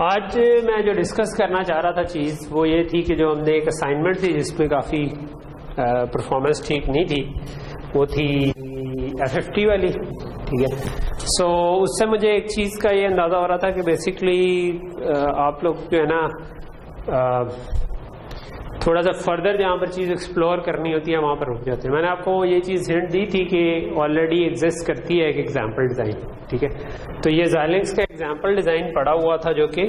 आज मैं जो डिस्कस करना चाह रहा था चीज़ वो ये थी कि जो हमने एक असाइनमेंट थी जिसमें काफ़ी परफॉर्मेंस ठीक नहीं थी, वो थी FFT वाली। ठीक है, सो उससे मुझे एक चीज़ का ये अंदाज़ा हो रहा था कि बेसिकली आप लोग जो है ना थोड़ा सा फर्दर जहाँ पर चीज़ एक्सप्लोर करनी होती है वहाँ पर रुक जाते हैं। मैंने आपको ये चीज़ हिंट दी थी कि ऑलरेडी एग्जिस्ट करती है एक एग्जाम्पल डिज़ाइन। ठीक है, तो ये Xilinx का एग्जाम्पल डिज़ाइन पड़ा हुआ था जो कि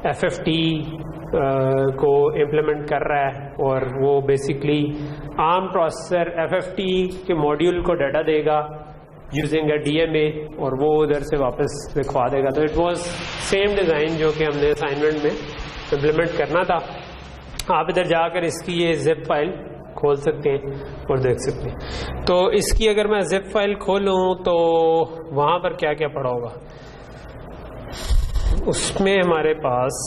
FFT को इम्प्लीमेंट कर रहा है, और वो बेसिकली ARM प्रोसेसर FFT के मॉड्यूल को डाटा देगा यूजिंग अ DMA और वो उधर से वापस लिखवा देगा। तो इट वाज सेम डिज़ाइन जो कि हमने असाइनमेंट में इम्प्लीमेंट करना था। आप इधर जाकर इसकी ये जिप फाइल खोल सकते हैं और देख सकते हैं। तो इसकी अगर मैं जिप फाइल खोलूं तो वहां पर क्या क्या पड़ा होगा, उसमें हमारे पास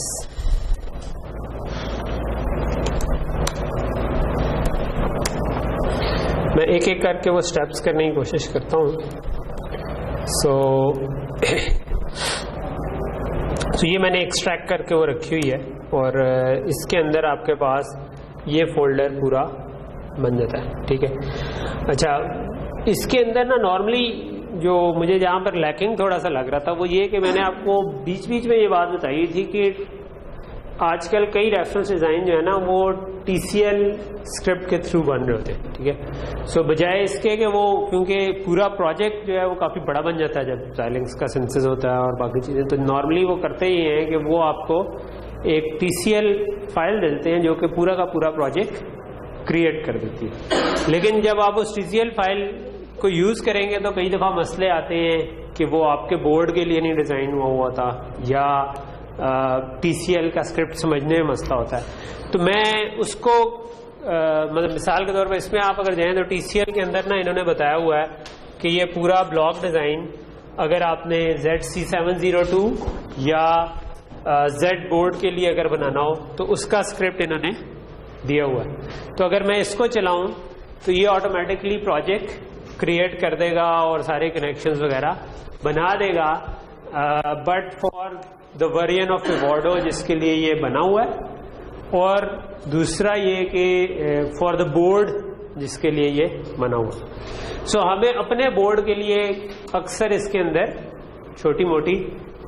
मैं एक एक करके वो स्टेप्स करने की कोशिश करता हूं। तो ये मैंने एक्सट्रैक्ट करके वो रखी हुई है और इसके अंदर आपके पास ये फोल्डर पूरा बन जाता है। ठीक है, अच्छा इसके अंदर ना नॉर्मली जो मुझे जहाँ पर लैकिंग थोड़ा सा लग रहा था वो ये कि मैंने आपको बीच बीच में ये बात बताई थी कि आजकल कई रेफरेंस डिज़ाइन जो है ना वो TCL स्क्रिप्ट के थ्रू बन रहे होते हैं। ठीक है, सो बजाय इसके कि वो, क्योंकि पूरा प्रोजेक्ट जो है वो काफ़ी बड़ा बन जाता है जब Xilinx का सिंथेसिस होता है और बाकी चीज़ें, तो नॉर्मली वो करते ही हैं कि वो आपको एक TCL फाइल देते हैं जो कि पूरा का पूरा प्रोजेक्ट क्रिएट कर देती है। लेकिन जब आप उस TCL फाइल को यूज़ करेंगे तो कई दफ़ा मसले आते हैं कि वो आपके बोर्ड के लिए नहीं डिज़ाइन हुआ था या TCL का स्क्रिप्ट समझने में मसला होता है। तो मैं उसको मतलब मिसाल के तौर पर इसमें आप अगर जाएं तो TCL के अंदर ना इन्होंने बताया हुआ है कि ये पूरा ब्लॉक डिज़ाइन अगर आपने ZC702 या Z बोर्ड के लिए अगर बनाना हो तो उसका स्क्रिप्ट इन्होंने दिया हुआ है। तो अगर मैं इसको चलाऊं तो ये ऑटोमेटिकली प्रोजेक्ट क्रिएट कर देगा और सारे कनेक्शंस वगैरह बना देगा, but for the variant of Vivardo जिसके लिए ये बना हुआ है, और दूसरा ये कि फॉर द बोर्ड जिसके लिए ये बना हुआ है। सो हमें अपने बोर्ड के लिए अक्सर इसके अंदर छोटी मोटी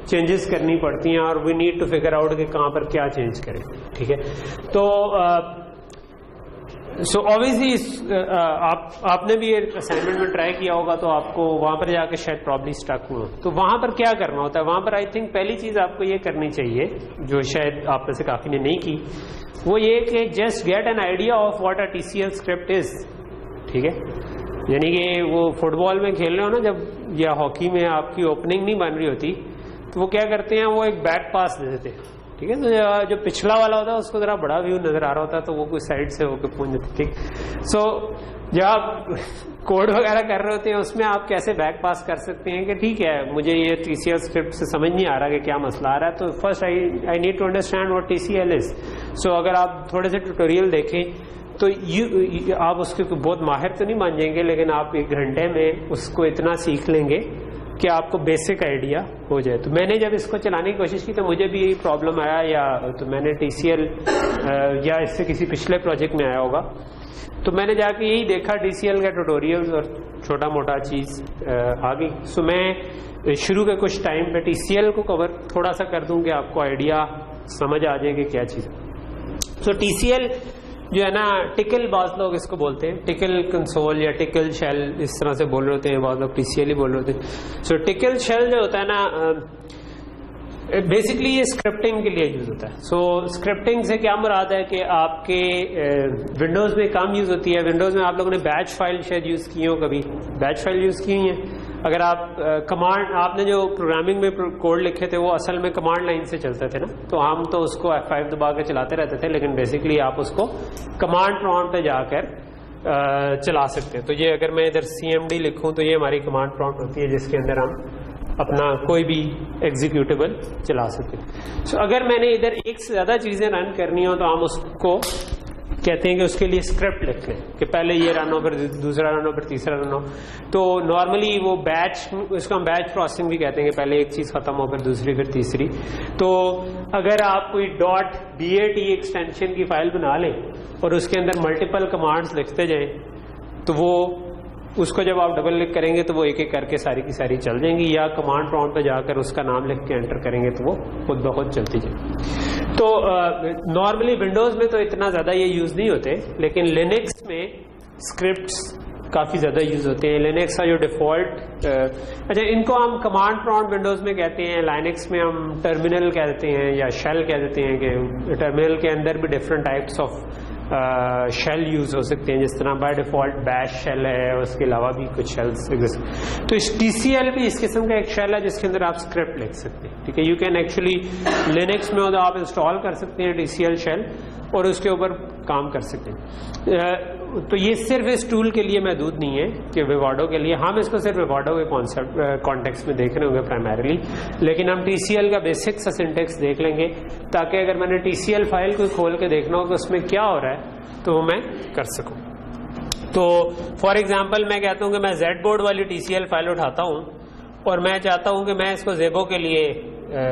चेंजेस करनी पड़ती हैं और we need to figure out कि कहाँ पर क्या चेंज करें। ठीक है, तो सो ऑब्वियसली आपने भी असाइनमेंट में ट्राई किया होगा तो आपको वहां पर जाके शायद प्रॉब्लम स्टक हुआ। तो वहां पर क्या करना होता है, वहां पर आई थिंक पहली चीज आपको ये करनी चाहिए जो शायद आप में से काफी ने नहीं की, वो ये कि just get an idea of what a TCL script is. ठीक है, यानी कि वो फुटबॉल में खेल रहे हो ना जब, या हॉकी में आपकी ओपनिंग नहीं बन रही होती तो वो क्या करते हैं, वो एक बैक पास दे देते हैं। ठीक है, तो जो पिछला वाला होता है उसको जरा बड़ा व्यू नजर आ रहा होता है तो वो कोई साइड से होकर पहुंच जाती है। ठीक, सो जब आप कोड वगैरह कर रहे होते हैं उसमें आप कैसे बैक पास कर सकते हैं कि ठीक है मुझे ये TCL स्क्रिप्ट से समझ नहीं आ रहा कि क्या मसला आ रहा है, तो first I need to understand what TCL is. So अगर आप थोड़े से ट्यूटोरियल देखें तो आप उसके बहुत माहिर तो नहीं बन जाएंगे, लेकिन आप 1 घंटे में उसको इतना सीख लेंगे कि आपको बेसिक आइडिया हो जाए। तो मैंने जब इसको चलाने की कोशिश की तो मुझे भी यही प्रॉब्लम आया, या तो मैंने TCL या इससे किसी पिछले प्रोजेक्ट में आया होगा तो मैंने जाके यही देखा TCL का ट्यूटोरियल्स और छोटा मोटा चीज़ आ गई। सो मैं शुरू के कुछ टाइम पे TCL को कवर थोड़ा सा कर दूं कि आपको आइडिया समझ आ जाए कि क्या चीज़ है। सो TCL जो है ना, टिकल बाज लोग इसको बोलते हैं, टिकल कंसोल या टिकल शेल इस तरह से बोल रहे होते हैं, बाज लोग TCL ही बोल रहे होते हैं। सो टिकल शेल जो होता है ना बेसिकली ये स्क्रिप्टिंग के लिए यूज होता है। सो स्क्रिप्टिंग से क्या मुराद है कि आपके विंडोज में कम यूज होती है। विंडोज में आप लोगों ने बैच फाइल शायद यूज की हो, कभी बैच फाइल यूज की हुई है। अगर आप कमांड, आपने जो प्रोग्रामिंग में कोड लिखे थे वो असल में कमांड लाइन से चलते थे ना, तो हम तो उसको F5 दबा के चलाते रहते थे, लेकिन बेसिकली आप उसको कमांड प्रॉम्प्ट पे जाकर चला सकते हैं। तो ये अगर मैं इधर CMD लिखूं तो ये हमारी कमांड प्रॉम्प्ट होती है जिसके अंदर हम अपना कोई भी एग्जीक्यूटेबल चला सकते हैं। सो अगर मैंने इधर एक से ज़्यादा चीज़ें रन करनी हो तो हम उसको कहते हैं कि उसके लिए स्क्रिप्ट लिख लें कि पहले ये रन हो, फिर दूसरा रन हो, फिर तीसरा रन हो। तो नॉर्मली वो बैच, इसको हम बैच प्रोसेसिंग भी कहते हैं कि पहले एक चीज खत्म हो, फिर दूसरी, फिर तीसरी। तो अगर आप कोई .bat एक्सटेंशन की फाइल बना लें और उसके अंदर मल्टीपल कमांड्स लिखते जाएं, तो वो उसको जब आप डबल क्लिक करेंगे तो वो एक एक करके सारी की सारी चल जाएंगी, या कमांड प्रॉम्प्ट पे जाकर उसका नाम लिख के एंटर करेंगे तो वो खुद ब खुद चलती जाए। तो नॉर्मली विंडोज में तो इतना ज़्यादा ये यूज़ नहीं होते, लेकिन लिनक्स में स्क्रिप्ट्स काफ़ी ज़्यादा यूज़ होते हैं। लिनक्स का जो डिफ़ॉल्ट अच्छा, इनको हम कमांड प्रॉम्प्ट विंडोज़ में कहते हैं, लाइनक्स में हम टर्मिनल कह देते हैं या शेल कह देते हैं कि टर्मिनल के अंदर भी different types of shell use हो सकते हैं, जिस तरह बाय डिफॉल्ट बैश शेल है, उसके अलावा भी कुछ शेल्स एग्जिस्ट। तो TCL भी इस किस्म का एक शेल है जिसके अंदर आप स्क्रिप्ट लिख सकते हैं, ठीक है। यू कैन एक्चुअली लिनक्स में तो आप इंस्टॉल कर सकते हैं TCL शेल और उसके ऊपर काम कर सकते हैं। तो ये सिर्फ इस टूल के लिए महदूद नहीं है कि विवाडो के लिए, हम इसको सिर्फ विवाडो के कॉन्सेप्ट कॉन्टेक्स्ट में देख रहे होंगे प्राइमरीली, लेकिन हम TCL का बेसिक सा सिंटेक्स देख लेंगे ताकि अगर मैंने TCL फाइल को खोल के देखना हो कि उसमें क्या हो रहा है तो वो मैं कर सकूं। तो फॉर एग्जांपल मैं कहता हूं कि मैं Z-बोर्ड वाली TCL फाइल उठाता हूं और मैं चाहता हूं कि मैं इसको ज़ेबो के लिए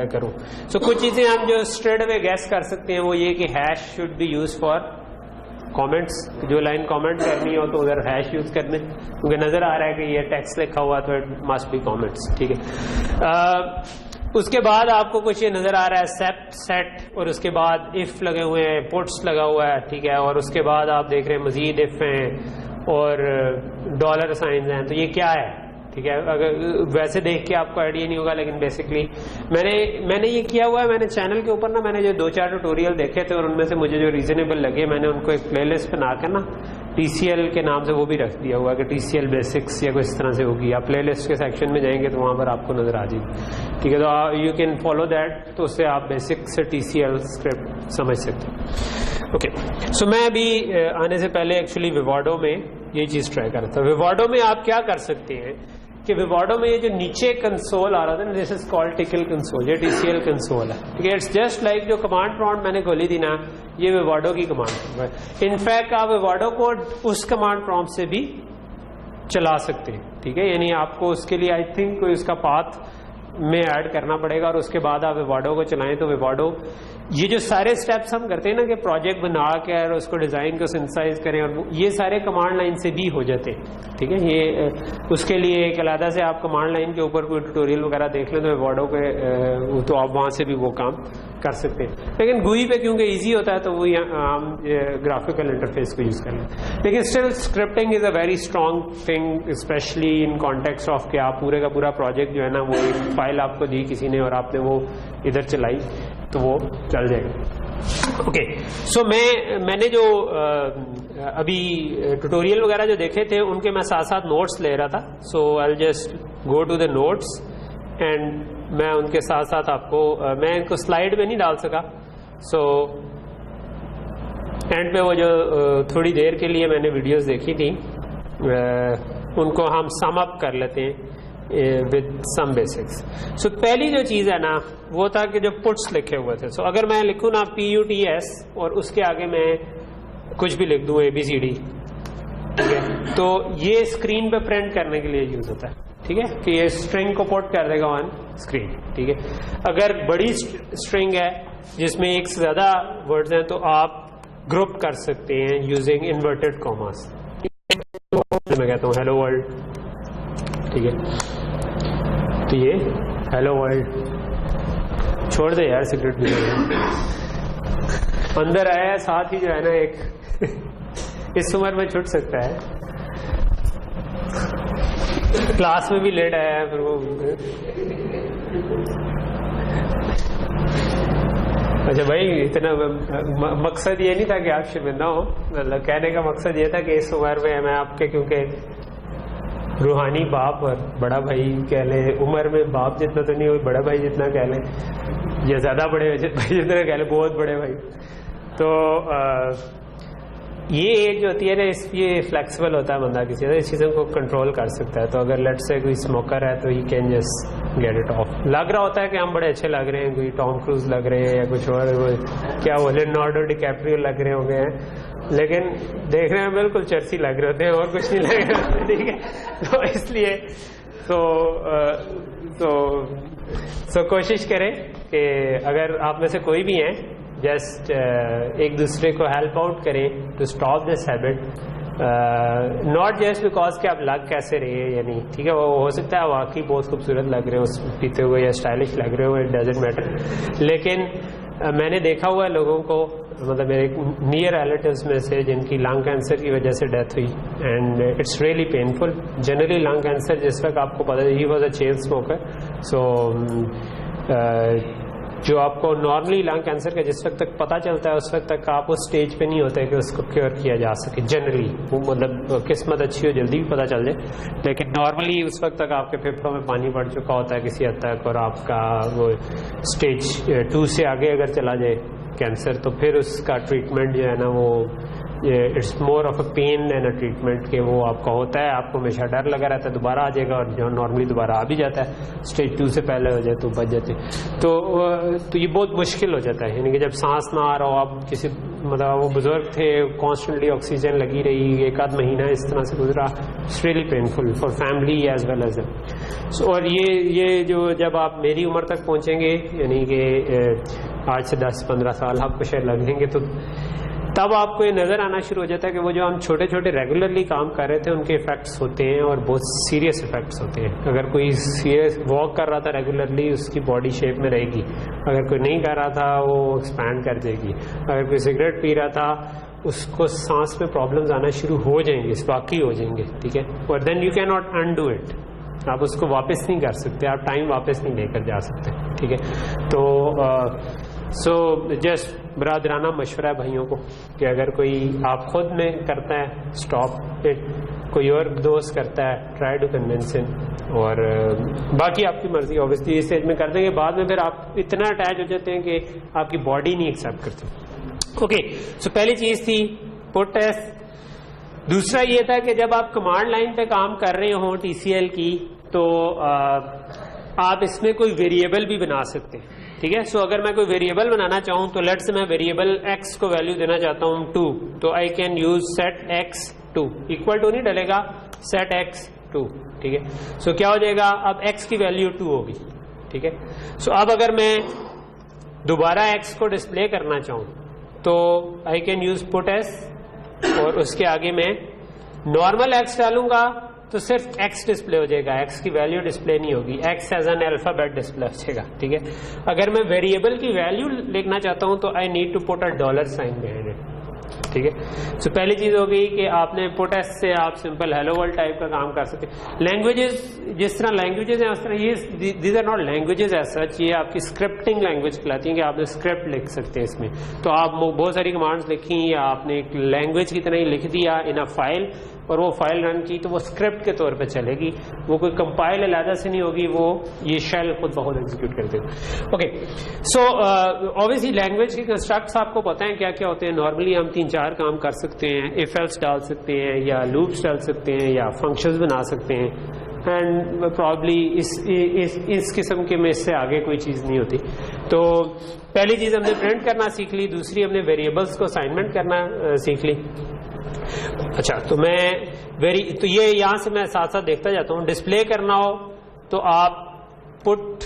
करूं। सो कुछ चीजें हम जो स्ट्रेट अवे गैस कर सकते हैं वो ये कि hash should be use for comments, जो लाइन कमेंट करनी हो तो उधर हैश यूज करने, क्योंकि नजर आ रहा है कि ये टेक्स्ट लिखा हुआ तो इट मस्ट बी कमेंट्स, ठीक है। उसके बाद आपको कुछ ये नजर आ रहा है सेट, और उसके बाद इफ लगे हुए हैं, पुट्स लगा हुआ है, ठीक है, और उसके बाद आप देख रहे हैं मजीद इफ हैं और डॉलर साइंस हैं। तो ये क्या है, ठीक है। अगर वैसे देख के आपको आइडिया नहीं होगा, लेकिन बेसिकली मैंने ये किया हुआ है। मैंने चैनल के ऊपर ना मैंने जो 2-4 ट्यूटोरियल देखे थे और उनमें से मुझे जो रीजनेबल लगे मैंने उनको एक प्लेलिस्ट बनाकर ना TCL के नाम से वो भी रख दिया हुआ कि TCL बेसिक्स या कुछ इस तरह से होगी। आप प्लेलिस्ट के सेक्शन में जाएंगे तो वहां पर आपको नजर आ जाएगी, ठीक है। तो यू कैन फॉलो दैट, तो उससे आप बेसिक से TCL स्क्रिप्ट समझ सकते हैं। ओके, सो मैं अभी आने से पहले एक्चुअली विवाडो में ये चीज ट्राई कर रहा था। विवाडो में आप क्या कर सकते हैं कि विवाडो में ये जो नीचे कंसोल आ रहा था ना, this is called tackle console, ये TCL कंसोल है, ठीक है। इट्स जस्ट लाइक जो कमांड प्रॉम्प्ट मैंने खोली थी ना, ये विवाडो की कमांड प्रॉम्प्ट है। इनफैक्ट आप विवाडो को उस कमांड प्रॉम्प्ट से भी चला सकते हैं, ठीक है। यानी आपको उसके लिए आई थिंक कोई उसका पाथ में ऐड करना पड़ेगा और उसके बाद आप विवाडो को चलाएं तो विवाडो ये जो सारे स्टेप्स हम करते हैं ना कि प्रोजेक्ट बना के और उसको डिजाइन को सिंथेसाइज करें, और ये सारे कमांड लाइन से भी हो जाते हैं, ठीक है। ये उसके लिए एक अलग से आप कमांड लाइन के ऊपर कोई ट्यूटोरियल वगैरह देख लें तो विवाडो के तो आप वहां से भी वो काम कर सकते हैं। लेकिन GUI पे क्योंकि इजी होता है तो वो हम ग्राफिकल इंटरफेस को यूज कर लें। लेकिन still scripting is a very strong thing, specially in context of कि आप पूरे का पूरा प्रोजेक्ट जो है ना, वो एक फाइल आपको दी किसी ने और आपने वो इधर चलाई तो वो चल जाएगा। ओके, सो मैंने जो अभी ट्यूटोरियल वगैरह जो देखे थे उनके मैं साथ साथ नोट्स ले रहा था। So I will just go to the notes and मैं उनके साथ साथ आपको मैं इनको स्लाइड में नहीं डाल सका। सो एंड पे वो जो थोड़ी देर के लिए मैंने वीडियोस देखी थी उनको हम सम अप कर लेते हैं विद सम बेसिक्स। सो पहली जो चीज है ना वो था कि जो पुट्स लिखे हुए थे। सो अगर मैं लिखूं ना PUTS और उसके आगे मैं कुछ भी लिख दूं ABCD, ठीक है, तो ये स्क्रीन पे प्रिंट करने के लिए यूज होता है, ठीक है, कि ये स्ट्रिंग को पुट कर देगा ऑन स्क्रीन, ठीक है। अगर बड़ी स्ट्रिंग है जिसमें एक से ज्यादा वर्ड्स हैं तो आप ग्रुप कर सकते हैं यूजिंग इन्वर्टेड कॉमास। मैं कहता हूँ हेलो वर्ल्ड, ठीक है, तो ये हेलो वर्ल्ड छोड़ दे यार, सिगरेट भी अंदर आया है साथ ही जो है ना एक इस उम्र में छूट सकता है, क्लास में भी लेट आया है, फिर वो अच्छा भाई इतना मकसद ये नहीं था कि आप शर्मिंदा हो, मतलब कहने का मकसद ये था कि इस उम्र में मैं आपके क्योंकि रूहानी बाप और बड़ा भाई कह ले, उम्र में बाप जितना तो नहीं हो, बड़ा भाई जितना कह ले या ज्यादा बड़े भाई जितना कह ले, बहुत बड़े भाई। तो ये एज होती है ना, ये फ्लेक्सिबल होता है बंदा, किसी इस चीज़ों को कंट्रोल कर सकता है। तो अगर लेट से कोई स्मोकर है तो he can just get it of. लग रहा होता है कि हम बड़े अच्छे लग रहे हैं, कोई टॉम क्रूज लग रहे हैं या कुछ और क्या वो लियोनार्डो डिकैप्रियो लग रहे होंगे हैं, लेकिन देखने में बिल्कुल चर्सी लग रहे होते हैं और कुछ नहीं लग रहा होता, ठीक है। तो इसलिए तो कोशिश करें कि अगर आप में से कोई भी हैं, जस्ट एक दूसरे को हेल्प आउट करें to stop this habit, not just because कि आप लग कैसे रहे या नहीं, ठीक है। वो हो सकता है वाकई बहुत खूबसूरत लग रहे हो पीते हुए या स्टाइलिश लग रहे हो, इट डजेंट मैटर। लेकिन मैंने देखा हुआ है लोगों को, मतलब मेरे नियर रिलेटिव्स में से जिनकी लंग कैंसर की वजह से डेथ हुई, and it's really painful. Generally lung cancer जिस वक्त आपको पता है, he was a chain smoker, so जो आपको नॉर्मली लंग कैंसर का जिस वक्त तक पता चलता है उस वक्त तक आप उस स्टेज पे नहीं होते कि उसको क्योर किया जा सके जनरली। वो मतलब किस्मत अच्छी हो जल्दी भी पता चल जाए, लेकिन नॉर्मली उस वक्त तक आपके फेफड़ों में पानी बढ़ चुका होता है किसी हद तक, और आपका वो स्टेज 2 से आगे अगर चला जाए कैंसर, तो फिर उसका ट्रीटमेंट जो है ना वो it's more of a pain and a treatment, कि वो आपका होता है, आपको हमेशा डर लगा रहता है दोबारा आ जाएगा, और जो नॉर्मली दोबारा आ भी जाता है, स्टेज 2 से पहले हो जाए तो बच जाते। तो ये बहुत मुश्किल हो जाता है, यानी कि जब सांस ना आ रहा हो, आप किसी मतलब वो बुजुर्ग थे, कॉन्स्टेंटली ऑक्सीजन लगी रही, 1 आध महीना इस तरह से गुजरा, it's really painful for family as well as और ये जो जब आप मेरी उम्र तक पहुंचेंगे, यानी कि आज से 10-15 साल आपको शायद लगेंगे, तो तब आपको ये नजर आना शुरू हो जाता है कि वो जो हम छोटे छोटे रेगुलरली काम कर रहे थे उनके इफेक्ट्स होते हैं, और बहुत सीरियस इफेक्ट्स होते हैं। अगर कोई सीरियस वॉक कर रहा था रेगुलरली, उसकी बॉडी शेप में रहेगी, अगर कोई नहीं कर रहा था वो एक्सपैंड कर देगी, अगर कोई सिगरेट पी रहा था उसको सांस में प्रॉब्लम्स आना शुरू हो जाएंगे, वाकई हो जाएंगे, ठीक है। और then you cannot undo it इट, आप उसको वापस नहीं कर सकते, आप टाइम वापस नहीं लेकर जा सकते, ठीक है। तो सो जस्ट बरादराना मशवरा है भाइयों को कि अगर कोई आप खुद में करता है स्टॉप इट, कोई और दोस्त करता है ट्राई टू कन्विंस हिम, और बाकी आपकी मर्जी, ऑब्वियसली इस स्टेज में कर देंगे, बाद में फिर आप इतना अटैच हो जाते हैं कि आपकी बॉडी नहीं एक्सेप्ट करती। ओके, सो पहली चीज थी पुट टेस्ट। दूसरा ये था कि जब आप कमांड लाइन पे काम कर रहे हो TCL की, तो आप इसमें कोई वेरिएबल भी बना सकते हैं, ठीक है। सो अगर मैं कोई वेरिएबल बनाना चाहूं, तो लेट्स से मैं वेरिएबल x को वैल्यू देना चाहता हूं 2, तो I can use set x2, equal to नहीं डलेगा, सेट x2, ठीक है। सो क्या हो जाएगा, अब x की वैल्यू 2 होगी, ठीक है। सो अब अगर मैं दोबारा x को डिस्प्ले करना चाहूं, तो I can use put s, और उसके आगे मैं नॉर्मल x डालूंगा तो सिर्फ x डिस्प्ले हो जाएगा, x की वैल्यू डिस्प्ले नहीं होगी, x as an alphabet display हो जाएगा, ठीक है। अगर मैं वेरिएबल की वैल्यू लिखना चाहता हूं, तो I need to put a $साइन बिहाइंड इट, ठीक है। सो पहली चीज हो गई कि आपने पुट एस से आप सिंपल हेलो वर्ल्ड टाइप का काम कर सकते हैं। लैंग्वेजेस, जिस तरह लैंग्वेजेस हैं उस तरह ये these are not languages as such, ये आपकी स्क्रिप्टिंग लैंग्वेज कहलाती है कि आपने स्क्रिप्ट लिख सकते हैं इसमें। तो आप बहुत सारी कमांड्स लिखी या आपने एक लैंग्वेज की तरह ही लिख दिया इन अ फाइल, और वो फाइल रन की, तो वो स्क्रिप्ट के तौर पे चलेगी, वो कोई कंपाइल अलग से नहीं होगी, वो ये शेल खुद बहुत एग्जीक्यूट कर देगा। ओके, सो ऑब्वियसली लैंग्वेज के कंस्ट्रक्ट्स आपको पता है क्या क्या होते हैं। नॉर्मली हम 3-4 काम कर सकते हैं, इफ एल्स डाल सकते हैं, या लूप्स डाल सकते हैं, या फंक्शंस बना सकते हैं, एंड प्रॉब्ली इस किस्म के में इससे आगे कोई चीज नहीं होती। तो पहली चीज हमने प्रिंट करना सीख ली, दूसरी हमने वेरिएबल्स को असाइनमेंट करना सीख ली। अच्छा, तो तो ये यहां से मैं साथ साथ देखता जाता हूं। डिस्प्ले करना हो तो आप पुट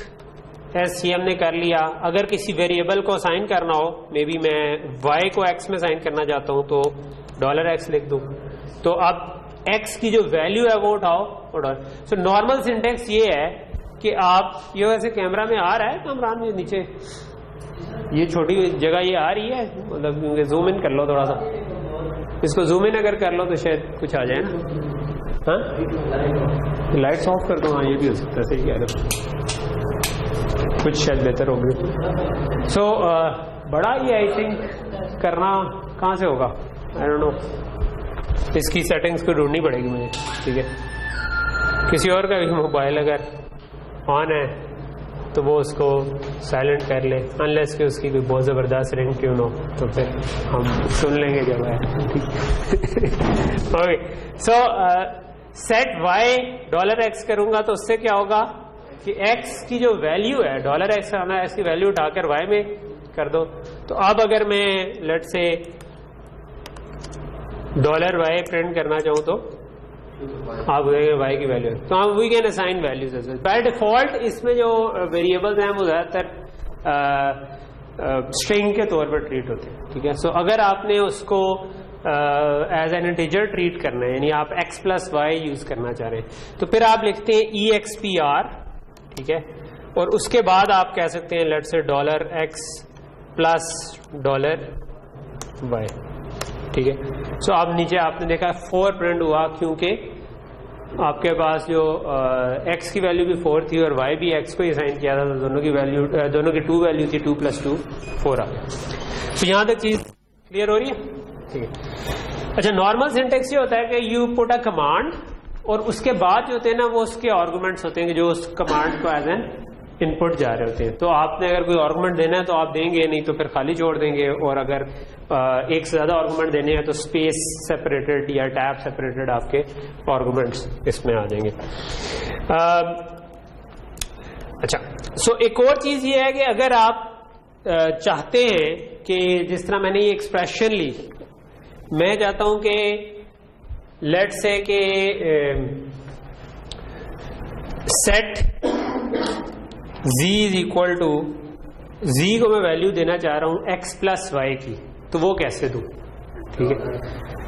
एस, ये हमने कर लिया। अगर किसी वेरिएबल को असाइन करना हो, मे बी मैं y को x में असाइन करना चाहता हूं, तो $x लिख दूं, तो अब x की जो वैल्यू है वो उठाओ। सो नॉर्मल सिंटेक्स ये है कि आप, ये वैसे कैमरा में आ रहा है कामरान में नीचे, ये छोटी जगह ये आ रही है, मतलब जूम इन कर लो थोड़ा सा, इसको जूम इन अगर कर लो तो शायद कुछ आ जाए ना। हाँ, लाइट्स ऑफ कर दो, हाँ ये भी हो सकता है, सही कह रहे हो, कुछ शायद बेहतर होगी। सो बड़ा ये आई थिंक करना कहाँ से होगा, आई डोंट नो, इसकी सेटिंग्स को ढूंढनी पड़ेगी मुझे, ठीक है। किसी और का भी मोबाइल अगर ऑन है तो वो उसको साइलेंट कर ले, अनलेस कि उसकी कोई बहुत जबरदस्त रिंग ट्यून हो, तो फिर हम सुन लेंगे जब है, ठीक। ओके, सो सेट y $x करूंगा तो उससे क्या होगा कि x की जो वैल्यू है $x आना, x की वैल्यू उठाकर y में कर दो। तो अब अगर मैं लेट से $y प्रिंट करना चाहूँ तो आप बोलेंगे y की वैल्यू, तो हम we can assign values as well. By default इसमें जो वेरिएबल्स हैं वो ज्यादातर स्ट्रिंग के तौर पर ट्रीट होते हैं, ठीक है। सो अगर आपने उसको एज एन इंटीजर ट्रीट करना है, यानी आप x+y यूज करना चाह रहे हैं, तो फिर आप लिखते हैं EXPR, ठीक है, और उसके बाद आप कह सकते हैं लेट्स से $x + $y, ठीक है। सो अब नीचे आपने देखा 4 प्रिंट हुआ, क्योंकि आपके पास जो x की वैल्यू भी 4 थी और y भी x को ही असाइन किया था, तो दोनों की वैल्यू, दोनों की 2 वैल्यू थी, 2 + 2 4 आ गया। तो यहां तक चीज क्लियर हो रही है, ठीक है। अच्छा, नॉर्मल सिंटेक्स ये होता है कि यू पुट अ कमांड और उसके बाद जो होते हैं ना वो उसके आर्गुमेंट्स होते हैं जो उस कमांड को एज एन इनपुट जा रहे होते हैं। तो आपने अगर कोई आर्गुमेंट देना है तो आप देंगे, नहीं तो फिर खाली छोड़ देंगे, और अगर एक से ज्यादा आर्गुमेंट देने हैं तो स्पेस सेपरेटेड या टैब सेपरेटेड आपके आर्गुमेंट्स इसमें आ जाएंगे। अच्छा, सो एक और चीज ये है कि अगर आप चाहते हैं कि जिस तरह मैंने ये एक्सप्रेशन ली, मैं चाहता हूं कि लेट्स से कि सेट z = z को मैं वैल्यू देना चाह रहा हूं x+y की, तो वो कैसे दूं, ठीक है।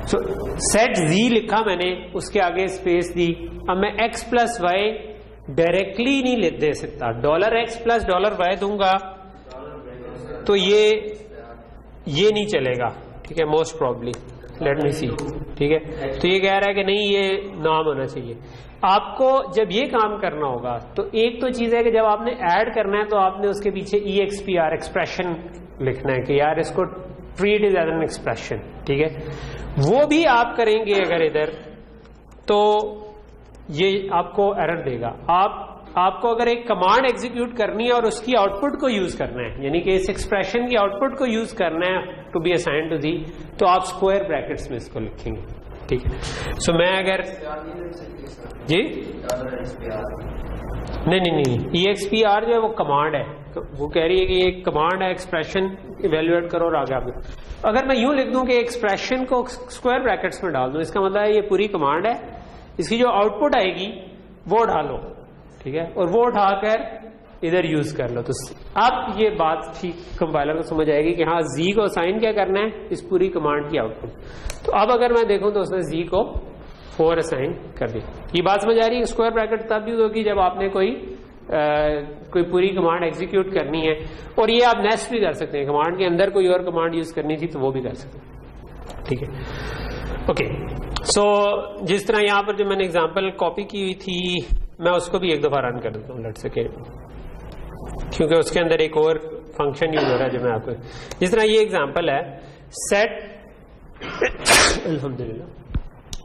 सो सेट z लिखा मैंने, उसके आगे स्पेस दी, अब मैं x+y डायरेक्टली नहीं दे सकता, $x + $y दूंगा तो ये नहीं चलेगा, ठीक है, मोस्ट प्रॉब्ली, लेट मी सी, ठीक है। तो ये कह रहा है कि नहीं, ये नाम होना चाहिए। आपको जब ये काम करना होगा तो एक तो चीज है कि जब आपने ऐड करना है तो आपने उसके पीछे EXPR एक्सप्रेशन लिखना है कि यार इसको treat is as an expression, ठीक है। वो भी आप करेंगे अगर इधर, तो ये आपको एरर देगा। आपको अगर एक कमांड एग्जीक्यूट करनी है और उसकी आउटपुट को यूज करना है, यानी कि इस एक्सप्रेशन की आउटपुट को यूज करना है to be assigned to the, तो आप स्क्वायर ब्रैकेट्स में इसको लिखेंगे, ठीक है। सो मैं अगर जी नहीं, EXPR जो है वो कमांड है, तो वो कह रही है कि एक कमांड है, एक्सप्रेशन इवेल्युएट करो और आगे आप। अगर मैं यूं लिख दूं कि एक्सप्रेशन को स्क्वायर ब्रैकेट्स में डाल दूं, इसका मतलब है ये पूरी कमांड है, इसकी जो आउटपुट आएगी वो डालो, ठीक है, और वो उठाकर इधर यूज कर लो। तो अब ये बात ठीक कंपाइलर को समझ आएगी कि हाँ, z को असाइन क्या करना है इस पूरी कमांड की आउटपुट। तो अब अगर मैं देखूं तो उसने z को 4 असाइन कर दी। ये बात समझ आ रही है। स्क्वायर ब्रैकेट तब यूज होगी जब आपने कोई पूरी कमांड एग्जीक्यूट करनी है, और ये आप नेस्ट भी कर सकते हैं, कमांड के अंदर कोई और कमांड यूज करनी थी तो वो भी कर सकते हैं, ठीक है। ओके, सो जिस तरह यहाँ पर जो मैंने एग्जांपल कॉपी की हुई थी, मैं उसको भी एक दफा रन कर देता हूँ, लेट्स से, क्योंकि उसके अंदर एक और फंक्शन यूज हो रहा है जो मैं आपको, जिस तरह ये एग्जांपल है, सेट अल्हम्दुलिल्लाह,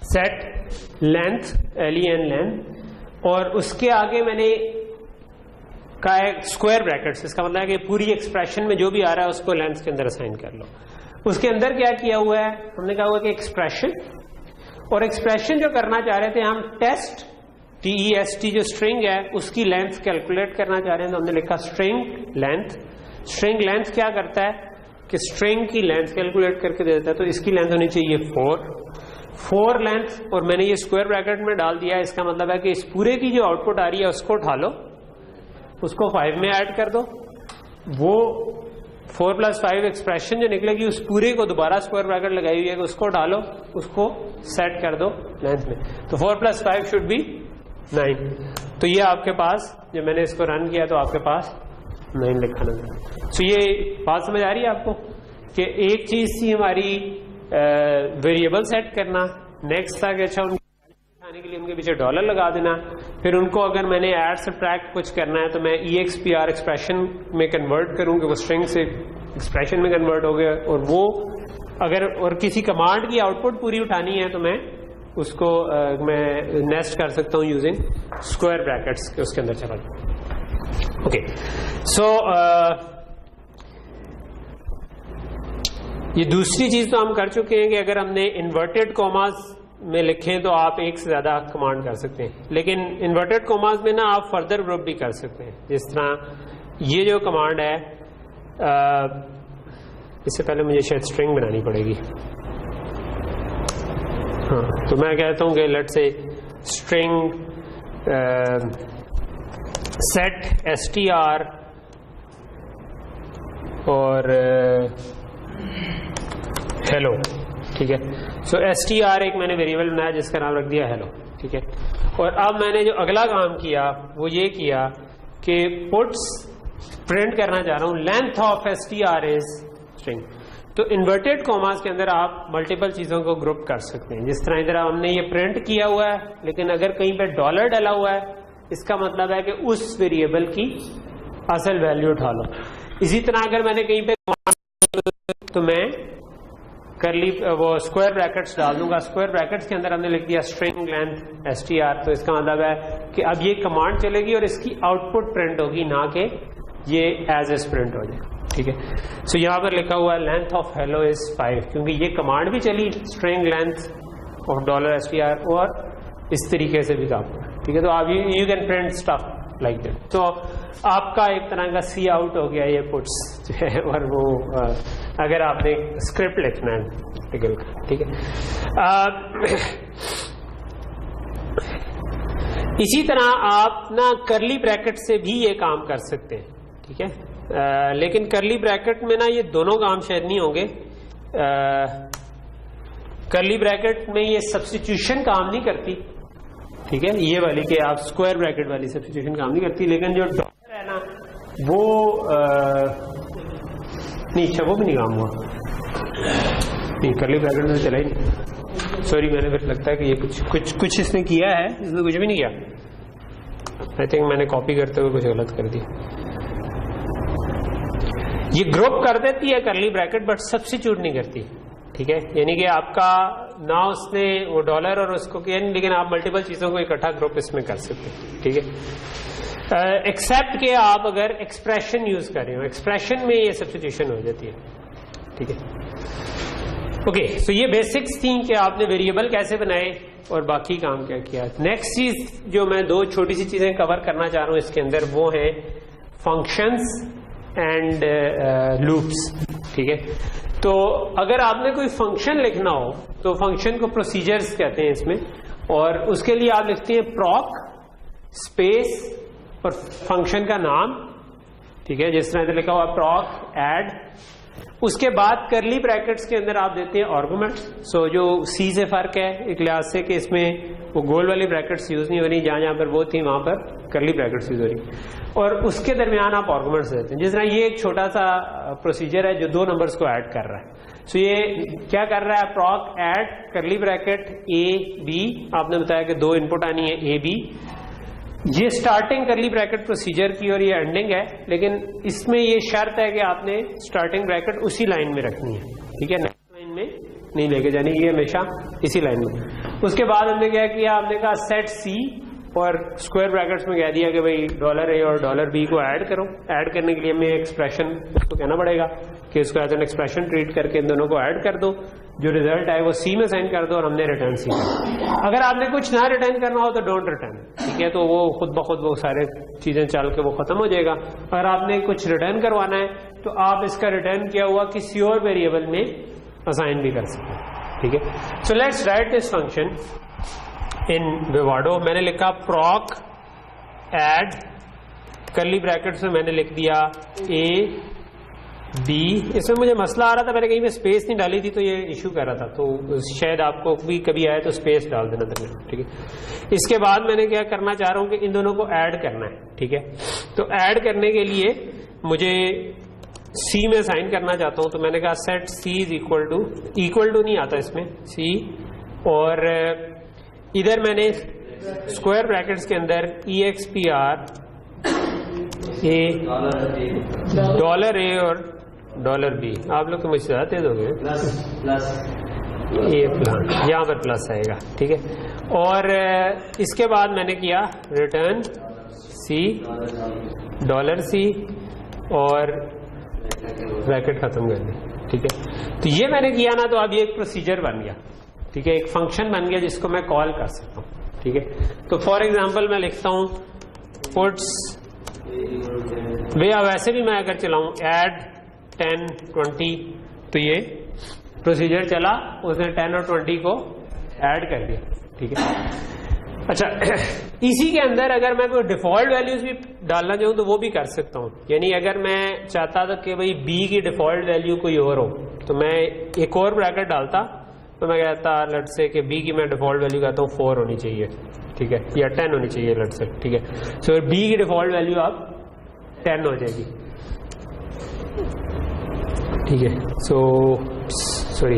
सेट लेंथ len लेंथ, और उसके आगे मैंने कहा है स्क्वायर ब्रैकेट्स, इसका मतलब है कि पूरी एक्सप्रेशन में जो भी आ रहा है उसको लेंथ के अंदर असाइन कर लो। उसके अंदर क्या किया हुआ है, हमने कहा हुआ कि एक्सप्रेशन, और एक्सप्रेशन जो करना चाह रहे थे हम टेस्ट TEST जो स्ट्रिंग है उसकी लेंथ कैलकुलेट करना चाह रहे हैं, तो हमने लिखा स्ट्रिंग लेंथ। स्ट्रिंग लेंथ क्या करता है कि स्ट्रिंग की लेंथ कैलकुलेट करके दे देता है, तो इसकी लेंथ होनी चाहिए 4 लेंथ, और मैंने ये स्क्वायर ब्रैकेट में डाल दिया। इसका मतलब है कि इस पूरे की जो आउटपुट आ रही है उसको उठा लो, उसको 5 में ऐड कर दो, वो 4 + 5 एक्सप्रेशन जो निकलेगी उस पूरे को दोबारा स्क्वायर ब्रैकेट लगाई हुई है, उसको डालो, उसको सेट कर दो लेंथ में, तो 4 + 5 शुड बी 9। तो ये आपके पास, जब मैंने इसको रन किया तो आपके पास 9 लिखा नजर। सो ये बात समझ आ रही है आपको कि एक चीज थी हमारी वेरिएबल सेट करना, नेक्स्ट था कि अच्छा उनको दिखाने के लिए उनके पीछे डॉलर लगा देना, फिर उनको अगर मैंने ऐड सब्ट्रैक्ट कुछ करना है तो मैं EXPR एक्सप्रेशन में कन्वर्ट करूं कि वो स्ट्रिंग से एक्सप्रेशन में कन्वर्ट हो गया, और वो अगर और किसी कमांड की आउटपुट पूरी उठानी है तो मैं उसको मैं नेस्ट कर सकता हूं यूजिंग स्क्वायर ब्रैकेट्स के उसके अंदर चला। ओके, सो ये दूसरी चीज तो हम कर चुके हैं कि अगर हमने इन्वर्टेड कॉमास में लिखें तो आप एक से ज्यादा कमांड कर सकते हैं, लेकिन इन्वर्टेड कॉमास में ना आप फर्दर ग्रुप भी कर सकते हैं। जिस तरह ये जो कमांड है, इससे पहले मुझे शायद स्ट्रिंग बनानी पड़ेगी, तो मैं कहता हूं कि let's say string set str और हेलो, ठीक है। सो str एक मैंने वेरिएबल बनाया जिसका नाम रख दिया हेलो, ठीक है। और अब मैंने जो अगला काम किया वो ये किया कि पुट्स प्रिंट करना चाह रहा हूं length of str is string. तो इन्वर्टेड कॉमास के अंदर आप मल्टीपल चीजों को ग्रुप कर सकते हैं। जिस तरह इधर हमने ये प्रिंट किया हुआ है, लेकिन अगर कहीं पे डॉलर डाला हुआ है इसका मतलब है कि उस वेरिएबल की असल वैल्यू उठा लो। इसी तरह अगर मैंने कहीं पे तो मैं करली वो स्क्वायर ब्रैकेट्स डाल दूंगा। स्क्वायर ब्रैकेट्स के अंदर हमने लिख दिया स्ट्रिंग लेंथ str। तो इसका मतलब है कि अब ये कमांड चलेगी और इसकी आउटपुट प्रिंट होगी, ना कि ये एज एस प्रिंट हो जाए, ठीक है। सो यहाँ पर लिखा हुआ है लेंथ ऑफ हेलो इज 5, क्योंकि ये कमांड भी चली स्ट्रिंग लेंथ ऑफ $str और इस तरीके से भी काम हुआ, ठीक है। तो आप you can print stuff like that. तो आपका एक तरह का सी आउट हो गया ये पुट्स जो है। और वो अगर आपने स्क्रिप्ट लिखना है टिकल का, ठीक है। इसी तरह आप ना करली ब्रैकेट से भी ये काम कर सकते हैं, ठीक है। लेकिन करली ब्रैकेट में ना ये दोनों काम शायद नहीं होंगे। करली ब्रैकेट में ये सब्स्टिट्यूशन काम नहीं करती, ठीक है, ये वाली कि आप स्क्वायर ब्रैकेट वाली सब्स्टिट्यूशन काम नहीं करती। लेकिन जो डॉलर है ना वो नहीं, अच्छा वो भी नहीं काम हुआ, नहीं करली ब्रैकेट में चला ही नहीं। सॉरी, मैंने फिर लगता है कि ये कुछ इसने किया है, इसने कुछ भी नहीं किया। आई थिंक मैंने कॉपी करते हुए कुछ गलत कर दिया। ये ग्रुप कर देती है करली ब्रैकेट बट सब्स्टिट्यूट नहीं करती, ठीक है। यानी कि आपका ना उसने वो डॉलर और उसको किया नहीं, लेकिन आप मल्टीपल चीजों को इकट्ठा ग्रुप इसमें कर सकते हैं, ठीक है। एक्सेप्ट के आप अगर एक्सप्रेशन यूज कर रहे हो, एक्सप्रेशन में ये सब्स्टिट्यूशन हो जाती है, ठीक है। ओके, सो ये बेसिक्स थी कि आपने वेरिएबल कैसे बनाए और बाकी काम क्या किया। नेक्स्ट चीज जो मैं दो छोटी सी चीजें कवर करना चाह रहा हूं इसके अंदर, वो है फंक्शंस एंड लूप्स, ठीक है। तो अगर आपने कोई फंक्शन लिखना हो तो फंक्शन को प्रोसीजर्स कहते हैं इसमें, और उसके लिए आप लिखते हैं प्रॉक स्पेस और फंक्शन का नाम, ठीक है, जिस तरह से लिखा हुआ प्रॉक ऐड। उसके बाद करली ब्रैकेट्स के अंदर आप देते हैं आर्गुमेंट्स। सो जो सी से फर्क है एक लिहाज से कि इसमें वो गोल वाली ब्रैकेट्स यूज नहीं हो रही, जहां पर वो थी वहां पर करली ब्रैकेट्स यूज हो रही, और उसके दरमियान आप आर्गुमेंट्स देते हैं। जिस तरह ये एक छोटा सा प्रोसीजर है जो दो नंबर्स को ऐड कर रहा है। सो ये क्या कर रहा है, proc add curly bracket A B, आपने बताया कि दो इनपुट आनी है ए बी। ये स्टार्टिंग करली ब्रैकेट प्रोसीजर की और ये एंडिंग है, लेकिन इसमें ये शर्त है कि आपने स्टार्टिंग ब्रैकेट उसी लाइन में रखनी है, ठीक है, नेक्स्ट लाइन में नहीं लेके जानी, ये हमेशा इसी लाइन में। उसके बाद हमने क्या किया, हमने कहा सेट सी और स्क्वायर ब्रैकेट्स में कह दिया कि भाई $a और $b को ऐड करो। ऐड करने के लिए हमें एक्सप्रेशन उसको कहना पड़ेगा कि इसको एज एन एक्सप्रेशन ट्रीट करके इन दोनों को ऐड कर दो, जो रिजल्ट आए वो सी में साइन कर दो, और हमने रिटर्न सी कर। अगर आपने कुछ ना रिटर्न करना हो तो डोंट रिटर्न, ठीक है, तो वो खुद ब खुद वो सारे चीजें चल के वो खत्म हो जाएगा। अगर आपने कुछ रिटर्न करवाना है तो आप इसका रिटर्न किया हुआ किसी और वेरिएबल में असाइन भी कर सकते हैं, ठीक है। So let's write this function in Vivado. मैंने लिखा प्रॉक ऐड करली ब्रैकेट्स में मैंने लिख दिया ए बी। इसमें मुझे मसला आ रहा था, मैंने कहीं पे स्पेस नहीं डाली थी तो ये इशू कर रहा था, तो शायद आपको भी कभी आए तो स्पेस डाल देना था, ठीक है। इसके बाद मैंने क्या करना चाह रहा हूं कि इन दोनों को ऐड करना है, ठीक है। तो ऐड करने के लिए मुझे सी में साइन करना चाहता हूं, तो मैंने कहा set C is equal to नहीं आता इसमें सी, और इधर मैंने स्क्वायर ब्रैकेट्स के अंदर EXPR ए $a और $b। आप लोग तो मुझसे ज़्यादा तेज हो गए, ये यहाँ पर प्लस आएगा, ठीक है। और इसके बाद मैंने किया रिटर्न C $c और ब्रैकेट खत्म कर दी, ठीक है। तो ये मैंने किया ना, तो अब ये एक प्रोसीजर बन गया, ठीक है, एक फंक्शन बन गया जिसको मैं कॉल कर सकता हूँ, ठीक है। तो फॉर एग्जांपल मैं लिखता हूँ पुट्स भैया, वैसे भी मैं अगर चलाऊं ऐड 10 20, तो ये प्रोसीजर चला, उसने 10 और 20 को ऐड कर दिया, ठीक है। अच्छा, इसी के अंदर अगर मैं कोई डिफॉल्ट वैल्यूज भी डालना चाहूँ तो वो भी कर सकता हूँ। यानी अगर मैं चाहता था कि भाई बी की डिफॉल्ट वैल्यू कोई और हो तो मैं एक और ब्रैकेट डालता, तो मैं कहता लेट से कि बी की मैं डिफॉल्ट वैल्यू कहता हूँ 4 होनी चाहिए, ठीक है, या 10 होनी चाहिए लेट से, ठीक है। सो बी की डिफॉल्ट वैल्यू आप 10 हो जाएगी, ठीक है। सॉरी,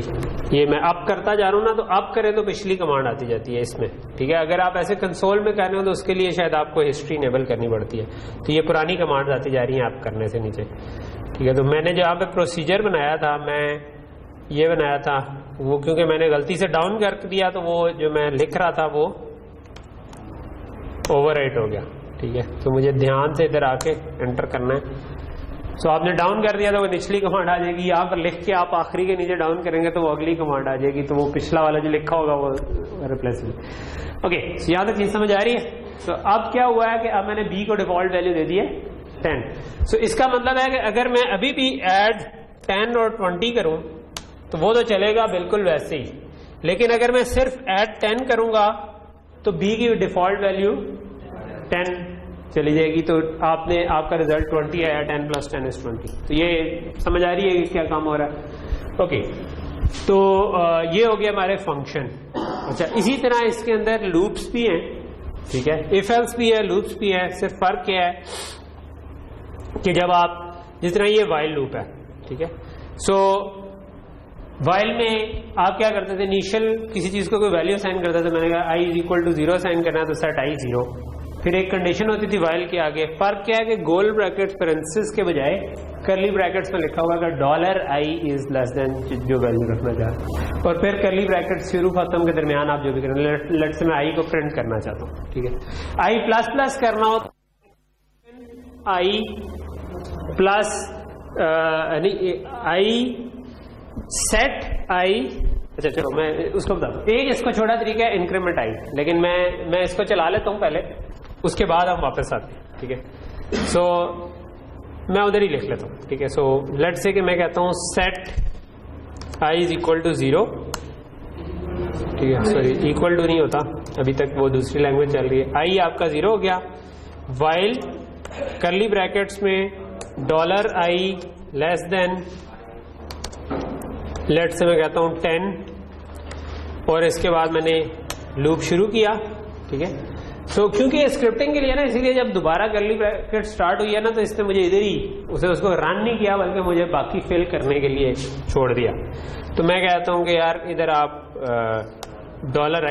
ये मैं अप करता जा रहा हूँ ना, तो अप करें तो पिछली कमांड आती जाती है इसमें, ठीक है। अगर आप ऐसे कंसोल में कर रहे हो तो उसके लिए शायद आपको हिस्ट्री इनेबल करनी पड़ती है, तो ये पुरानी कमांड आती जा रही है आप करने से नीचे, ठीक है। तो मैंने जहाँ पे प्रोसीजर बनाया था, मैं ये बनाया था वो, क्योंकि मैंने गलती से डाउन कर दिया तो वो जो मैं लिख रहा था वो ओवरराइट हो गया, ठीक है। तो मुझे ध्यान से इधर आके एंटर करना है। सो आपने डाउन कर दिया तो वो निचली कमांड आ जाएगी, यहाँ पर लिख के आप आखिरी के नीचे डाउन करेंगे तो वो अगली कमांड आ जाएगी, तो वो पिछला वाला जो लिखा होगा वो रिप्लेस हो। ओके, यहाँ तक चीज समझ आ रही है। तो अब क्या हुआ है कि अब मैंने बी को डिफॉल्ट वैल्यू दे दी है 10। सो इसका मतलब है कि अगर मैं अभी भी ऐड 10 और 20 करूं तो वो तो चलेगा बिल्कुल वैसे ही, लेकिन अगर मैं सिर्फ ऐड 10 करूंगा तो बी की डिफॉल्ट वैल्यू 10 चली जाएगी, तो आपका रिजल्ट 20 आया, 10 + 10 = 20। तो ये समझ आ रही है कि क्या काम हो रहा है। ओके, तो ये हो गया हमारे फंक्शन। अच्छा, इसी तरह इसके अंदर लूप्स भी हैं, ठीक है, इफ एल्स भी है, लूप्स भी है। सिर्फ फर्क क्या है कि जब आप, जिस तरह ये वाइल लूप है, ठीक है। सो वाइल में आप क्या करते थे, इनिशियल किसी चीज को कोई वैल्यू साइन करते थे, मैंने कहा i = 0 साइन करना है तो सेट i 0, फिर एक कंडीशन होती थी वाइल के आगे। फर्क क्या है कि गोल ब्रैकेट्स पेरेंथेसिस के बजाय करली ब्रैकेट्स में लिखा हुआ है $i इज लेस देन जो वैल्यू रखना चाहते, और फिर करली ब्रैकेट शुरू खत्म के दरमियान आप जो भी करें, लेट से मैं i को प्रिंट करना चाहता हूँ, ठीक है। i++ करना हो i plus i set i। अच्छा चलो मैं उसको बता दूं, एक इसको छोटा तरीका है इंक्रीमेंट i, लेकिन मैं इसको चला लेता हूं पहले, उसके बाद हम वापस आते हैं, ठीक है। सो मैं उधर ही लिख लेता हूं, ठीक है। सो लेट्स से कि मैं कहता हूं सेट i = 0, ठीक है। सॉरी, इक्वल टू नहीं होता, अभी तक वो दूसरी लैंग्वेज चल रही है। i आपका 0 हो गया, वाइल करली ब्रैकेट्स में $i लेस देन, लेट से मैं कहता हूं 10, और इसके बाद मैंने लूप शुरू किया, ठीक है। सो क्योंकि ये स्क्रिप्टिंग के लिए ना, इसीलिए जब दोबारा करली ब्रैकेट स्टार्ट हुई है ना, तो इसने मुझे इधर ही उसको रन नहीं किया, बल्कि मुझे बाकी फिल करने के लिए छोड़ दिया। तो मैं कहता हूं कि यार इधर आप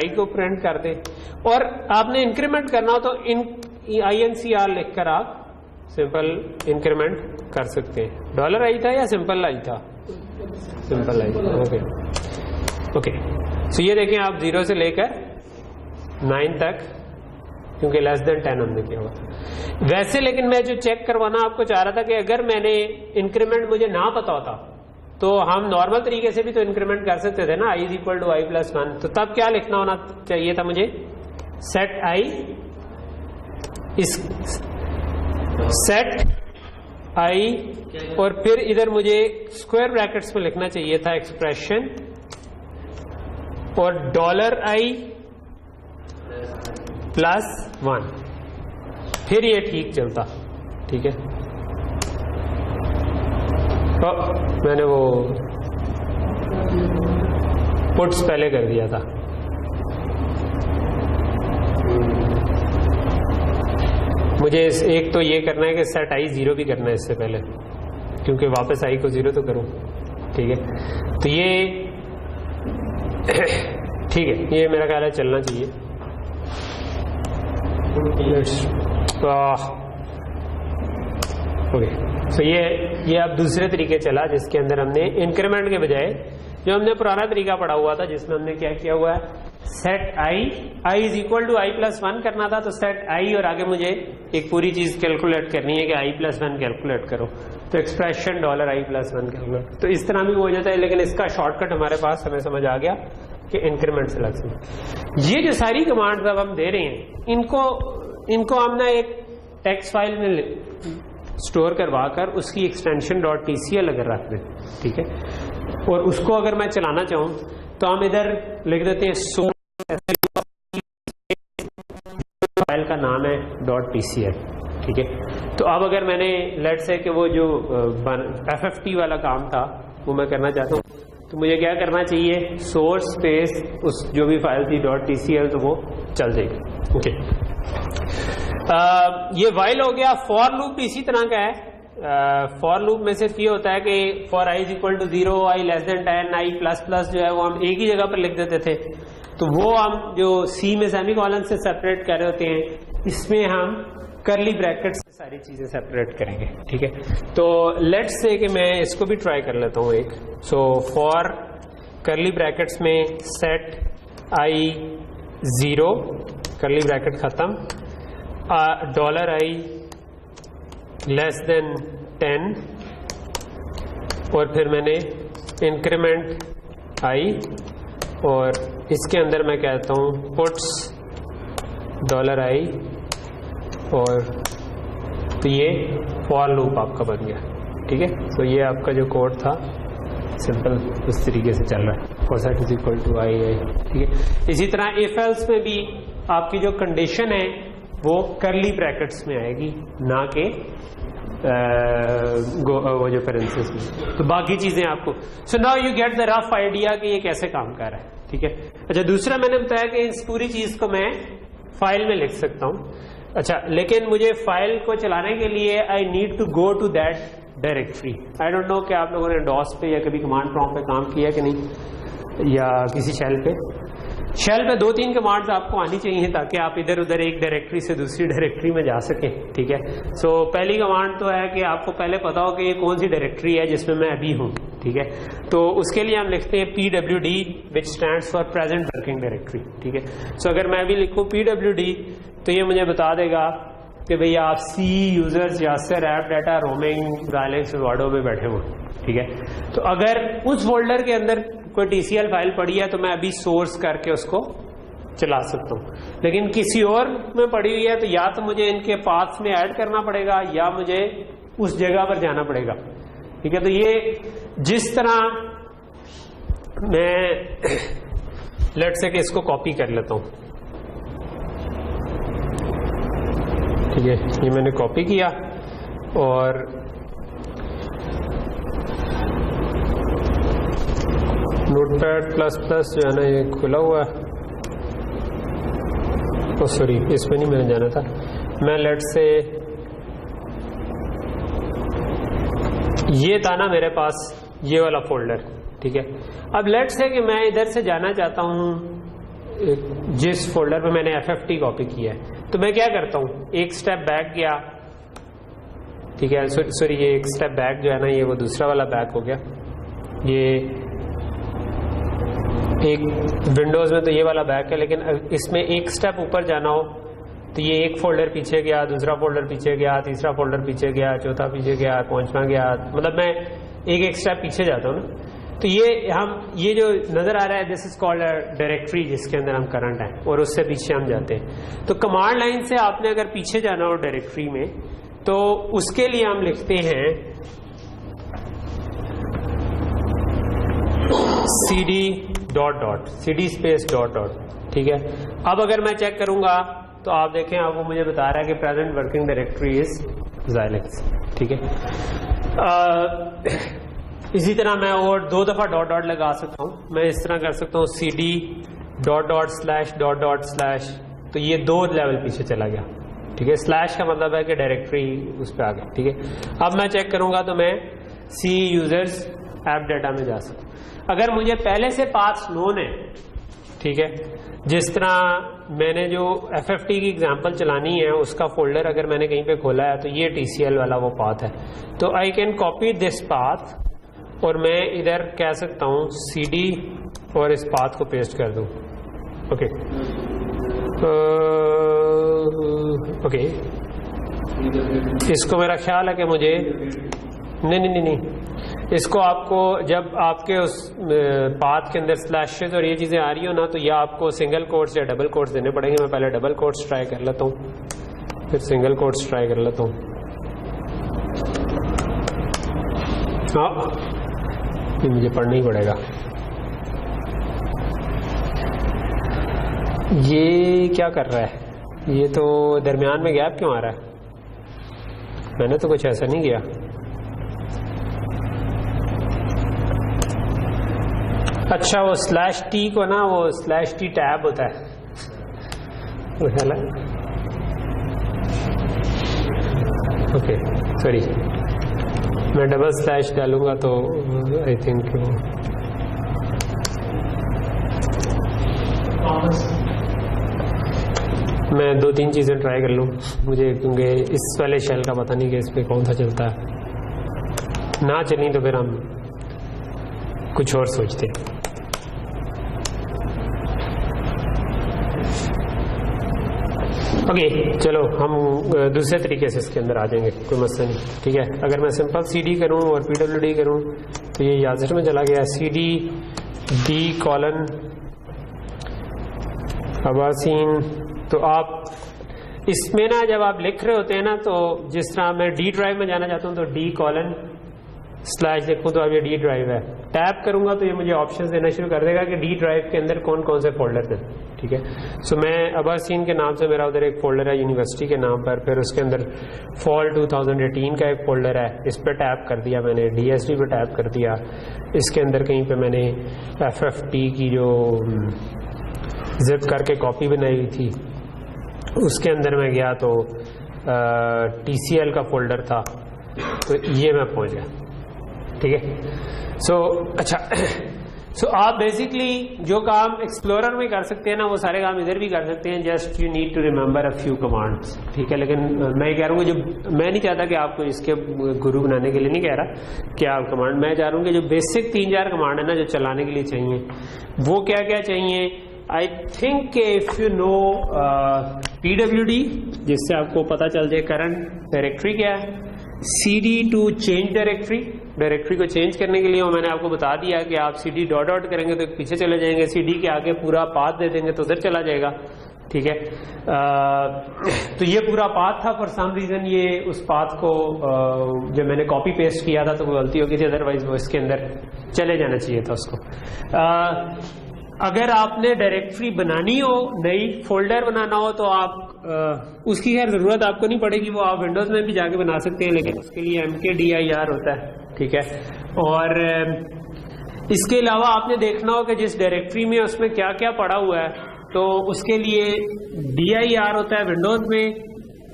$i को प्रिंट कर दे, और आपने इंक्रीमेंट करना हो तो INCR लिखकर आप सिंपल इंक्रीमेंट कर सकते हैं। $i था या सिंपल i था? Simple i। ओके, सो ये देखें आप 0 से लेकर 9 तक, क्योंकि लेस देन 10 हमने किया हुआ वैसे। लेकिन मैं जो चेक करवाना आपको चाह रहा था कि अगर मैंने इंक्रीमेंट मुझे ना पता होता तो हम नॉर्मल तरीके से भी तो इंक्रीमेंट कर सकते थे ना, i = i+1। तो तब क्या लिखना होना चाहिए था मुझे, सेट i सेट i, और फिर इधर मुझे स्क्वायर ब्रैकेट्स में लिखना चाहिए था एक्सप्रेशन, और $i +1, फिर ये ठीक चलता, ठीक है। तो मैंने वो पुट्स पहले कर दिया था। मुझे एक तो ये करना है कि सेट i 0 भी करना है इससे पहले, क्योंकि वापस i को 0 तो करूं, ठीक है। तो ये ठीक है, ये मेरा ख्याल है चलना चाहिए। ओके, तो ये अब दूसरे तरीके चला, जिसके अंदर हमने इंक्रीमेंट के बजाय जो हमने पुराना तरीका पढ़ा हुआ था, जिसमें हमने क्या किया हुआ है, सेट i = i+1 करना था। तो सेट i, और आगे मुझे एक पूरी चीज कैलकुलेट करनी है कि i+1 कैलकुलेट करो, तो एक्सप्रेशन $i+1 कैलकुलेट। तो इस तरह भी हो जाता है, लेकिन इसका शॉर्टकट हमारे पास, हमें समझ आ गया कि इंक्रीमेंट सिलेक्शन। ये जो सारी कमांड्स अब हम दे रहे हैं, इनको हम ना एक टेक्स्ट फाइल में स्टोर करवा कर उसकी एक्सटेंशन .tcl अगर रख दें, ठीक है, और उसको अगर मैं चलाना चाहूं तो हम इधर लिख देते हैं का नाम है .tcl, ठीक है। तो अब अगर मैंने लेट से कि वो जो FFT वाला काम था वो मैं करना चाहता हूँ, तो मुझे क्या करना चाहिए, सोर्स स्पेस उस जो भी फाइल थी .tcl, तो वो चल जाएगी, ओके। ये वाइल हो गया। फॉर लूप इसी तरह का है। फॉर लूप में सिर्फ ये होता है कि for i equal to 0, i less than 10, i plus plus जो है वो हम एक ही जगह पर लिख देते थे, तो वो हम जो C में सेमी कॉलन से सेपरेट कर रहे होते हैं, इसमें हम करली ब्रैकेट से सारी चीजें सेपरेट करेंगे, ठीक है। तो लेट्स से कि मैं इसको भी ट्राई कर लेता हूँ एक। सो फॉर करली ब्रैकेट्स में सेट i 0, करली ब्रैकेट खत्म, $i लेस देन 10, और फिर मैंने इंक्रीमेंट i, और इसके अंदर मैं कहता हूँ पुट्स $i, और तो ये फॉर लूप आपका बन गया, ठीक है। तो ये आपका जो कोड था सिंपल उस तरीके से चल रहा है, for set is equal to i, ठीक है। इसी तरह इफ एल्स में भी आपकी जो कंडीशन है वो करली ब्रैकेट्स में आएगी, ना कि वो जो पेरेंथेसिस में। तो बाकी चीजें आपको, so now you get the rough idea कि ये कैसे काम कर रहा है, ठीक है। अच्छा, दूसरा मैंने बताया कि इस पूरी चीज को मैं फाइल में लिख सकता हूँ। अच्छा, लेकिन मुझे फाइल को चलाने के लिए I need to go to that directory. I don't know कि आप लोगों ने डॉस पे या कभी कमांड प्रॉम्प्ट पे काम किया कि नहीं, या किसी शेल पे। शेल पे 2-3 कमांड्स आपको आनी चाहिए ताकि आप इधर उधर एक डायरेक्टरी से दूसरी डायरेक्टरी में जा सकें, ठीक है। सो पहली कमांड तो है कि आपको पहले पता हो कि ये कौन सी डायरेक्टरी है जिसमें मैं अभी हूँ, ठीक है। तो उसके लिए हम लिखते हैं pwd, which stands for present working directory, ठीक है। सो अगर मैं अभी लिखूँ pwd, तो ये मुझे बता देगा कि भैया आप C users Yasir app data roaming Xilinx वाडो में बैठे हुए, ठीक है। तो अगर उस फोल्डर के अंदर कोई TCL फाइल पड़ी है तो मैं अभी सोर्स करके उसको चला सकता हूँ, लेकिन किसी और में पड़ी हुई है तो या तो मुझे इनके पाथ में ऐड करना पड़ेगा या मुझे उस जगह पर जाना पड़ेगा, ठीक है। तो ये जिस तरह मैं लेट्स से कि इसको कॉपी कर लेता हूँ, ठीक है। ये मैंने कॉपी किया और नोटपैड प्लस प्लस जो है ना ये खुला हुआ है, ओ सॉरी इसमें नहीं मैंने जाना था। मैं लेट्स से ये था ना मेरे पास ये वाला फोल्डर, ठीक है। अब लेट्स से कि मैं इधर से जाना चाहता हूँ जिस फोल्डर पे मैंने FFT कॉपी किया है, तो मैं क्या करता हूँ, एक स्टेप बैक गया, ठीक है। सॉरी ये एक स्टेप बैक जो है ना ये वो दूसरा वाला बैक हो गया। ये एक विंडोज में तो ये वाला बैक है, लेकिन इसमें एक स्टेप ऊपर जाना हो तो ये एक फोल्डर पीछे गया, दूसरा फोल्डर पीछे गया, तीसरा फोल्डर पीछे गया, चौथा पीछे गया, पांचवा गया, मतलब मैं एक स्टेप पीछे जाता हूँ ना। तो ये जो नजर आ रहा है दिस इज कॉल्ड डायरेक्टरी, जिसके अंदर हम करंट हैं और उससे पीछे हम जाते हैं। तो कमांड लाइन से आपने अगर पीछे जाना हो डायरेक्टरी में तो उसके लिए हम लिखते हैं cd स्पेस डॉट डॉट, ठीक है। अब अगर मैं चेक करूंगा तो आप देखें अब वो मुझे बता रहा है कि present working directory is Xilinx, ठीक है। इसी तरह मैं और 2 दफा डॉट डॉट लगा सकता हूं। मैं इस तरह कर सकता हूं cd डॉट डॉट स्लैश, तो ये 2 लेवल पीछे चला गया, ठीक है। स्लैश का मतलब है कि डायरेक्टरी उस पर आ गई, ठीक है। अब मैं चेक करूंगा तो मैं C यूजर्स ऐप डाटा में जा सकता हूं। अगर मुझे पहले से पाथ नोन है, ठीक है, जिस तरह मैंने जो FFT की एग्जांपल चलानी है उसका फोल्डर अगर मैंने कहीं पे खोला है तो ये TCL वाला वो पाथ है, तो I can copy this path और मैं इधर कह सकता हूं CD और इस पाथ को पेस्ट कर दूं, ओके। ओके, इसको मेरा ख्याल है कि मुझे नहीं, इसको आपको जब आपके उस पाथ के अंदर स्लैशेस और ये चीजें आ रही हो ना तो या आपको सिंगल कोट्स या डबल कोट्स देने पड़ेंगे। मैं पहले डबल कोट्स ट्राई कर लेता हूँ, फिर सिंगल कोट्स ट्राई कर लेता हूँ। हाँ, ये मुझे पढ़ना ही पड़ेगा। ये क्या कर रहा है, ये तो दरमियान में गैप क्यों आ रहा है? मैंने तो कुछ ऐसा नहीं किया। अच्छा, वो /t को ना, वो /t टैब होता है ओके, सॉरी, मैं डबल स्लैश डालूंगा तो आई थिंक मैं 2-3 चीज़ें ट्राई कर लूँ मुझे, क्योंकि इस वाले शेल का पता नहीं कि इस पर कौन सा चलता है। ना चली तो फिर हम कुछ और सोचते हैं। ओके, चलो हम दूसरे तरीके से इसके अंदर आ जाएंगे, कोई मसला नहीं, ठीक है। अगर मैं सिंपल CD करूं और PWD करूं तो ये याजर में चला गया, CD D कॉलन अबासीन। तो आप इसमें ना जब आप लिख रहे होते हैं ना, तो जिस तरह मैं D ड्राइव में जाना चाहता हूं तो D कॉलन स्लैश देखूं तो अब ये D ड्राइव है। टैप करूंगा तो ये मुझे ऑप्शंस देना शुरू कर देगा कि D ड्राइव के अंदर कौन कौन से फोल्डर हैं, ठीक है। सो मैं अबासीन के नाम से मेरा उधर एक फोल्डर है यूनिवर्सिटी के नाम पर, फिर उसके अंदर फॉल 2018 का एक फोल्डर है, इस पर टैप कर दिया मैंने, DSD पे टैप कर दिया। इसके अंदर कहीं पे मैंने FFT की जो जिप करके कॉपी बनाई हुई थी उसके अंदर मैं गया तो TCL का फोल्डर था, तो ये मैं पहुंच गया, ठीक है। सो अच्छा, सो आप बेसिकली जो काम एक्सप्लोरर में कर सकते हैं ना, वो सारे काम इधर भी कर सकते हैं। Just you need to remember a few commands, ठीक है। लेकिन मैं कह रहा हूँ जो मैं नहीं चाहता कि आपको इसके गुरु बनाने के लिए नहीं कह रहा कि आप कमांड, मैं चाह रहा हूँ कि जो बेसिक 3-4 कमांड है ना जो चलाने के लिए चाहिए, वो क्या क्या चाहिए। I think if you know PWD, जिससे आपको पता चल जाए करंट डायरेक्टरी क्या है, CD टू चेंज डायरेक्टरी को चेंज करने के लिए वो मैंने आपको बता दिया कि आप CD डॉट करेंगे तो पीछे चले जाएंगे, CD के आगे पूरा पाथ दे देंगे तो उधर चला जाएगा, ठीक है। तो ये पूरा पाथ था, फॉर सम रीजन ये उस पाथ को जब मैंने कॉपी पेस्ट किया था तो वो गलती हो गई थी, अदरवाइज वो इसके अंदर चले जाना चाहिए था उसको। अगर आपने डायरेक्टरी बनानी हो, नई फोल्डर बनाना हो, तो आप उसकी खैर जरूरत आपको नहीं पड़ेगी, वो आप विंडोज में भी जाके बना सकते हैं, लेकिन उसके लिए mkdir होता है, ठीक है। और इसके अलावा आपने देखना हो कि जिस डायरेक्टरी में उसमें क्या क्या पड़ा हुआ है, तो उसके लिए dir होता है विंडोज में,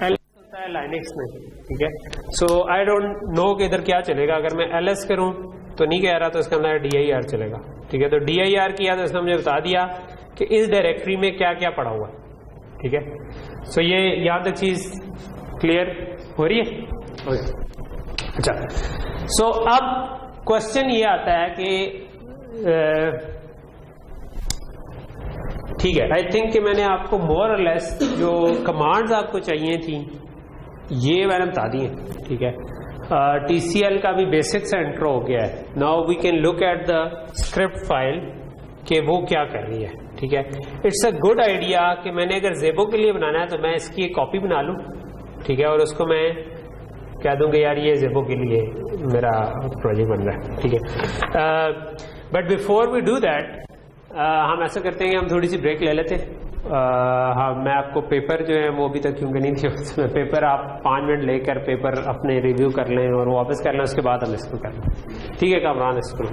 ls होता है लाइनक्स में, ठीक है। सो आई डोंट नो कि इधर क्या चलेगा। अगर मैं ls करूं तो नहीं कह रहा, तो इसके अंदर dir चलेगा, ठीक है। तो dir किया तो इसने मुझे बता दिया कि इस डायरेक्टरी में क्या क्या पड़ा हुआ है, ठीक है। सो ये याद तक चीज क्लियर हो रही है? अच्छा, सो अब क्वेश्चन ये आता है कि ठीक है, आई थिंक कि मैंने आपको मोर और लेस जो कमांड्स आपको चाहिए थी ये मैंने बता दी है, ठीक है। TCL का भी बेसिक सा इंट्रो हो गया है। Now we can look at the script file कि वो क्या कर रही है, ठीक है। इट्स अ गुड आइडिया कि मैंने अगर ज़ेबो के लिए बनाना है तो मैं इसकी एक कॉपी बना लूँ, ठीक है, और उसको मैं कह दूंगा यार ये ज़ेबो के लिए मेरा प्रोजेक्ट बन रहा है, ठीक है। But before we do that हम ऐसा करते हैं कि हम थोड़ी सी ब्रेक ले लेते हैं। हाँ, मैं आपको पेपर जो है वो अभी तक क्योंकि नहीं थे उसमें, पेपर आप 5 मिनट लेकर पेपर अपने रिव्यू कर लें और वापस कर लें, उसके बाद हम इसको कर लें, ठीक है। कामरान इसको